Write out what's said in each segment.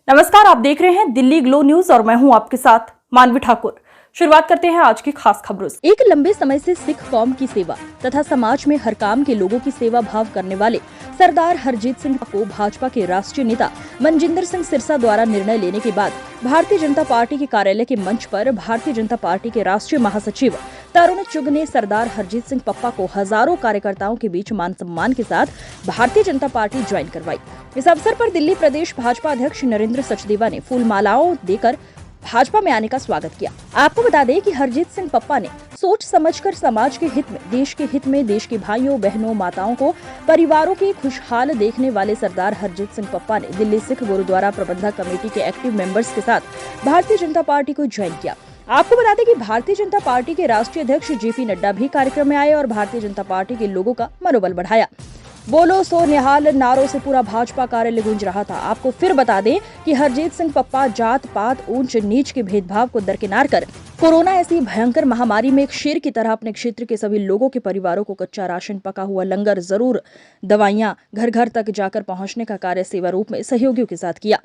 नमस्कार, आप देख रहे हैं दिल्ली ग्लो न्यूज और मैं हूं आपके साथ मानवी ठाकुर। शुरुआत करते हैं आज की खास खबरों से। एक लंबे समय से सिख कौम की सेवा तथा समाज में हर काम के लोगों की सेवा भाव करने वाले सरदार हरजीत सिंह को भाजपा के राष्ट्रीय नेता मनजिंदर सिंह सिरसा द्वारा निर्णय लेने के बाद भारतीय जनता पार्टी के कार्यालय के मंच पर भारतीय जनता पार्टी के राष्ट्रीय महासचिव तरुण चुग ने सरदार हरजीत सिंह पप्पा को हजारों कार्यकर्ताओं के बीच मान सम्मान के साथ भारतीय जनता पार्टी ज्वाइन करवाई। इस अवसर पर दिल्ली प्रदेश भाजपा अध्यक्ष नरेंद्र सचदेवा ने फूल मालाओं देकर भाजपा में आने का स्वागत किया। आपको बता दें कि हरजीत सिंह पप्पा ने सोच समझकर समाज के हित में, देश के हित में, देश के भाइयों बहनों माताओं को, परिवारों की खुशहाल देखने वाले सरदार हरजीत सिंह पप्पा ने दिल्ली सिख गुरुद्वारा प्रबंधक कमेटी के एक्टिव मेंबर्स के साथ भारतीय जनता पार्टी को ज्वाइन किया। आपको बता दें कि भारतीय जनता पार्टी के राष्ट्रीय अध्यक्ष जेपी नड्डा भी कार्यक्रम में आए और भारतीय जनता पार्टी के लोगों का मनोबल बढ़ाया। बोलो सो निहाल नारों से पूरा भाजपा कार्यालय गूंज रहा था। आपको फिर बता दें कि हरजीत सिंह पप्पा जात पात ऊंच नीच के भेदभाव को दरकिनार कर कोरोना ऐसी भयंकर महामारी में एक शेर की तरह अपने क्षेत्र के सभी लोगों के परिवारों को कच्चा राशन, पका हुआ लंगर, जरूर दवाइयां घर घर तक जाकर पहुंचने का कार्य सेवा रूप में सहयोगियों के साथ किया।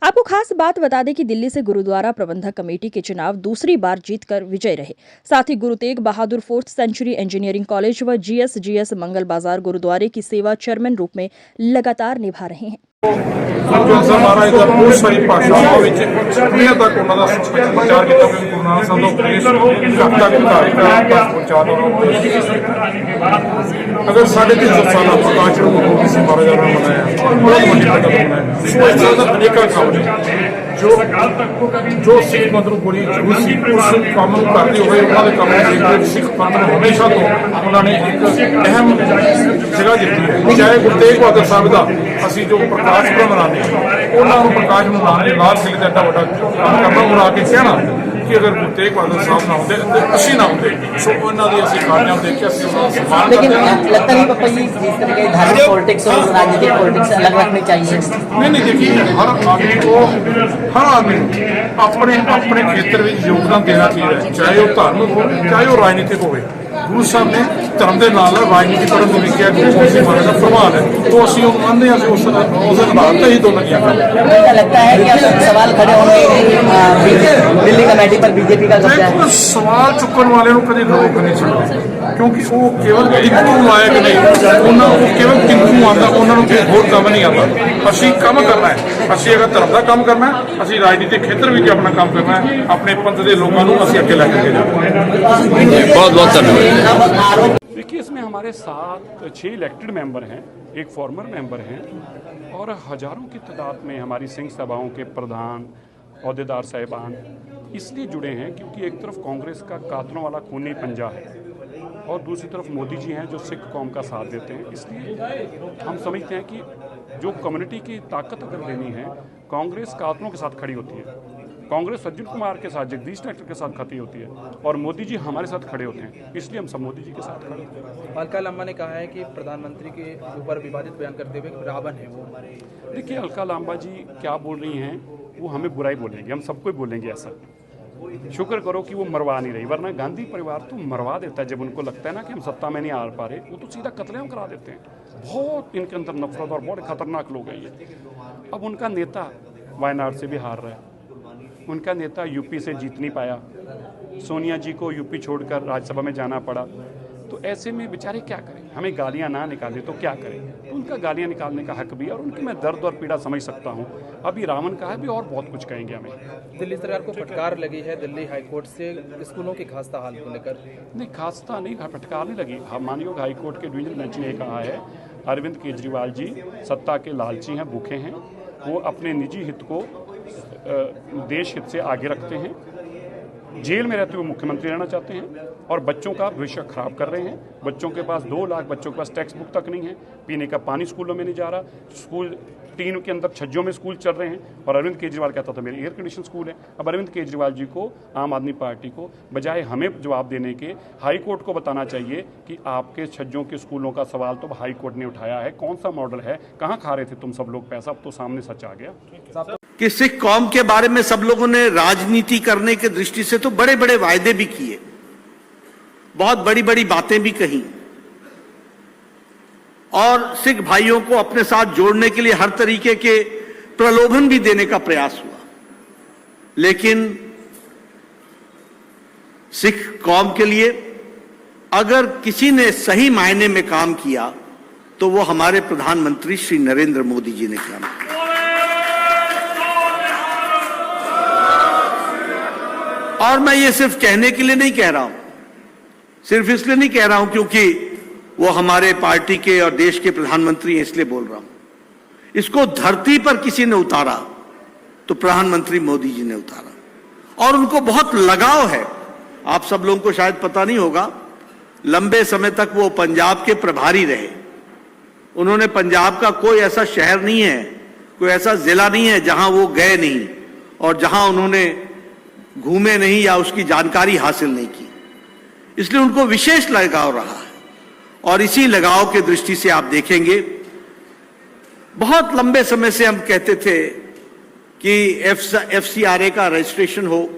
आपको खास बात बता दें कि दिल्ली से गुरुद्वारा प्रबंधक कमेटी के चुनाव दूसरी बार जीतकर विजय रहे। साथ ही Guru Tegh Bahadur 4th century engineering college व जीएस मंगल बाजार गुरुद्वारे की सेवा चेयरमैन रूप में लगातार निभा रहे हैं। महाराज का बहुत सारी भाषाओं में दुनिया तक उन्होंने प्रचार किया कि गुरु नानक साहब का उपदेश कब तक पहुंचा दो। अगर 350 साल प्रकाश महाराज ने मनाया, बहुत बड़ी कदम है। अनेक काम ने जो सिख पंथ ਨੂੰ ਬੜੀ ਜ਼ਰੂਰਤ ਸੀ ਉਸ ਕੰਮ ਨੂੰ ਕਰਦੇ ਹੋਏ ਉਹਨਾਂ ਦੇ ਕੰਮ ਦੇ ਸਿੱਖ ਪੰਥ ਨੂੰ ਹਮੇਸ਼ਾ ਤੋਂ ਉਹਨਾਂ ਨੇ ਇੱਕ ਅਹਿਮ ਜਗ੍ਹਾ ਦਿੱਤੀ ਹੈ। ਚਾਹੇ ਗੁਰੂ ਤੇਗ ਬਹਾਦਰ ਸਾਹਿਬ ਦਾ ਅਸੀਂ ਜੋ ਪ੍ਰਕਾਸ਼ ਪੁਰਬ ਮਨਾਉਂਦੇ ਹਾਂ, ਉਹਨਾਂ ਨੂੰ ਪ੍ਰਕਾਸ਼ ਮਨਾਉਣ ਦੇ ਨਾਲ ਸਿੱਖ ਦਾ ਵੱਡਾ ਕੰਮ ਕਰਨਾ ਬਣਾ ਕੇ ਕਹਿਣਾ कि अगर गुरु तेग बहादुर साहब ना होते असी ना होते सो उन्होंने असं कामयाब देखे सम्मान। लेकिन लगता नहीं पप्पा जी जिस तरह के धार्मिक पॉलिटिक्स और राजनीतिक पॉलिटिक्स अलग रखनी चाहिए। नहीं देखिए, हर आदमी को अपने अपने क्षेत्र में योगदान देना चाहिए, चाहे वो धार्मिक हो चाहे वो राजनीतिक हो। गुरु साहब ने धर्म के नाल राजनीति करने को लिखा, गुरु गोबिंद सिंह महाराज का फरमान है, तो असं मानते हैं उस आधार पर ही दोनों किया। लगता है कि सवाल खड़े होंगे दिल्ली कमेटी पर बीजेपी का कब्जा है। सवाल चुकने वाले कभी रोक नहीं सकते, क्योंकि वो केवल टिंकू लायक नहीं, उन्होंने केवल टिंकू आता, उन्होंने होर काम नहीं आता। असी काम करना है, असी अगर धर्म का काम करना है, असी राजनीतिक क्षेत्र में अपना काम करना है, अपने पंथ के लोगों को असी अगे लेकर जाना। बहुत बहुत धन्यवाद। देखिए, इसमें हमारे साथ 6 इलेक्टेड मेंबर हैं, एक फॉर्मर मेंबर हैं और हजारों की तादाद में हमारी सिंह सभाओं के प्रधान अहदेदार साहिबान इसलिए जुड़े हैं क्योंकि एक तरफ कांग्रेस का कातलों वाला खूनी पंजा है और दूसरी तरफ मोदी जी हैं जो सिख कौम का साथ देते हैं। इसलिए हम समझते हैं कि जो कम्युनिटी की ताकत अगर लेनी है, कांग्रेस कातलों के साथ खड़ी होती है, कांग्रेस सज्जन कुमार के साथ, जगदीश शेट्टर के साथ खड़ी होती है और मोदी जी हमारे साथ खड़े होते हैं। इसलिए हम सब मोदी जी के साथ खड़े होते हैं। अलका लांबा ने कहा है कि प्रधानमंत्री के ऊपर विवादित बयान करते हुए रावण है वो। देखिए, अलका लांबा जी क्या बोल रही हैं, वो हमें बुराई बोलेंगे, हम सबको बोलेंगे ऐसा। शुक्र करो कि वो मरवा नहीं रही, वरना गांधी परिवार तो मरवा देता है। जब उनको लगता है ना कि हम सत्ता में नहीं आ पा रहे, वो तो सीधा कत्लेआम करा देते हैं। बहुत इनके अंदर नफरत और बहुत खतरनाक लोग हैं ये। अब उनका नेता वायनाड से भी हार रहा है, उनका नेता यूपी से जीत नहीं पाया, सोनिया जी को यूपी छोड़कर राज्यसभा में जाना पड़ा। तो ऐसे में बेचारे क्या करें, हमें गालियां ना निकाले तो क्या करें। तो उनका गालियां निकालने का हक भी है और उनकी मैं दर्द और पीड़ा समझ सकता हूं। अभी रावण का है भी और बहुत कुछ कहेंगे हमें। दिल्ली सरकार को फटकार लगी है दिल्ली हाईकोर्ट से स्कूलों की खास्ता हाल को लेकर। नहीं, खास्ता नहीं, फटकार नहीं लगी। मानयोग हाईकोर्ट के डिवीजन बेंच ने कहा है अरविंद केजरीवाल जी सत्ता के लालची हैं, भूखे हैं, वो अपने निजी हित को देश हित से आगे रखते हैं, जेल में रहते हुए मुख्यमंत्री रहना चाहते हैं और बच्चों का भविष्य खराब कर रहे हैं। बच्चों के पास 2 लाख बच्चों के पास टेक्स्ट बुक तक नहीं है, पीने का पानी स्कूलों में नहीं जा रहा, स्कूल टीन के अंदर छज्जों में स्कूल चल रहे हैं और अरविंद केजरीवाल कहता था मेरे एयर कंडीशन स्कूल है। अब अरविंद केजरीवाल जी को, आम आदमी पार्टी को, बजाय हमें जवाब देने के हाई कोर्ट को बताना चाहिए कि आपके छज्जों के स्कूलों का सवाल तो हाई कोर्ट ने उठाया है, कौन सा मॉडल है, कहाँ खा रहे थे तुम सब लोग पैसा। अब तो सामने सच आ गया कि सिख कौम के बारे में सब लोगों ने राजनीति करने की दृष्टि से तो बड़े बड़े वायदे भी किए, बहुत बड़ी बड़ी बातें भी कही और सिख भाइयों को अपने साथ जोड़ने के लिए हर तरीके के प्रलोभन भी देने का प्रयास हुआ, लेकिन सिख कौम के लिए अगर किसी ने सही मायने में काम किया तो वो हमारे प्रधानमंत्री श्री नरेंद्र मोदी जी ने काम किया। और मैं ये सिर्फ कहने के लिए नहीं कह रहा हूं, सिर्फ इसलिए नहीं कह रहा हूं क्योंकि वो हमारे पार्टी के और देश के प्रधानमंत्री हैं इसलिए बोल रहा हूं। इसको धरती पर किसी ने उतारा तो प्रधानमंत्री मोदी जी ने उतारा, और उनको बहुत लगाव है। आप सब लोगों को शायद पता नहीं होगा, लंबे समय तक वो पंजाब के प्रभारी रहे। उन्होंने पंजाब का कोई ऐसा शहर नहीं है, कोई ऐसा जिला नहीं है जहां वो गए नहीं और जहां उन्होंने घूमे नहीं या उसकी जानकारी हासिल नहीं की। इसलिए उनको विशेष लगाव रहा है, और इसी लगाव के दृष्टि से आप देखेंगे बहुत लंबे समय से हम कहते थे कि FCRA का रजिस्ट्रेशन हो।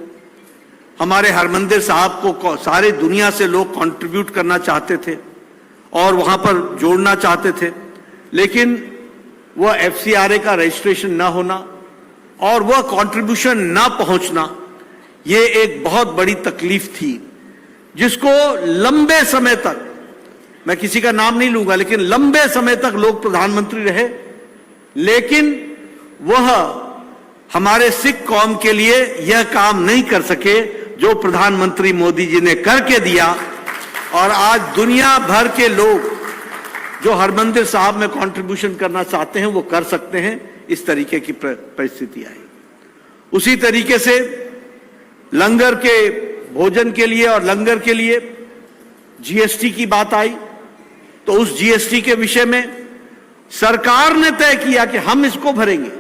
हमारे हरमंदिर साहब को सारे दुनिया से लोग कंट्रीब्यूट करना चाहते थे और वहां पर जोड़ना चाहते थे, लेकिन वह FCRA का रजिस्ट्रेशन ना होना और वह कंट्रीब्यूशन ना पहुंचना, ये एक बहुत बड़ी तकलीफ थी जिसको लंबे समय तक, मैं किसी का नाम नहीं लूंगा, लेकिन लंबे समय तक लोग प्रधानमंत्री रहे, लेकिन वह हमारे सिख कौम के लिए यह काम नहीं कर सके जो प्रधानमंत्री मोदी जी ने करके दिया। और आज दुनिया भर के लोग जो हरमंदिर साहब में कंट्रीब्यूशन करना चाहते हैं वो कर सकते हैं। इस तरीके की परिस्थिति आई। उसी तरीके से लंगर के भोजन के लिए और लंगर के लिए GST की बात आई, तो उस GST के विषय में सरकार ने तय किया कि हम इसको भरेंगे,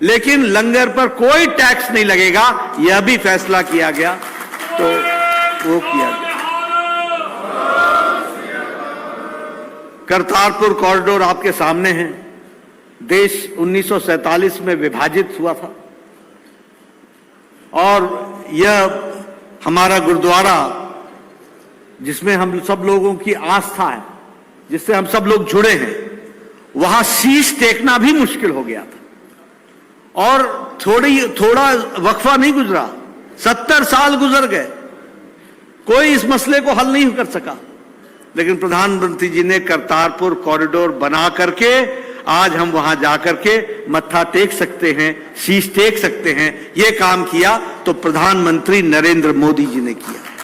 लेकिन लंगर पर कोई टैक्स नहीं लगेगा, यह भी फैसला किया गया, तो वो किया गया। करतारपुर कॉरिडोर आपके सामने है। देश 1947 में विभाजित हुआ था और यह हमारा गुरुद्वारा, जिसमें हम सब लोगों की आस्था है, जिससे हम सब लोग जुड़े हैं, वहां शीश टेकना भी मुश्किल हो गया था। और थोड़ा वक्फा नहीं गुजरा, 70 साल गुजर गए, कोई इस मसले को हल नहीं कर सका। लेकिन प्रधानमंत्री जी ने करतारपुर कॉरिडोर बना करके आज हम वहां जाकर के मत्था टेक सकते हैं, शीश टेक सकते हैं। यह काम किया तो प्रधानमंत्री नरेंद्र मोदी जी ने किया।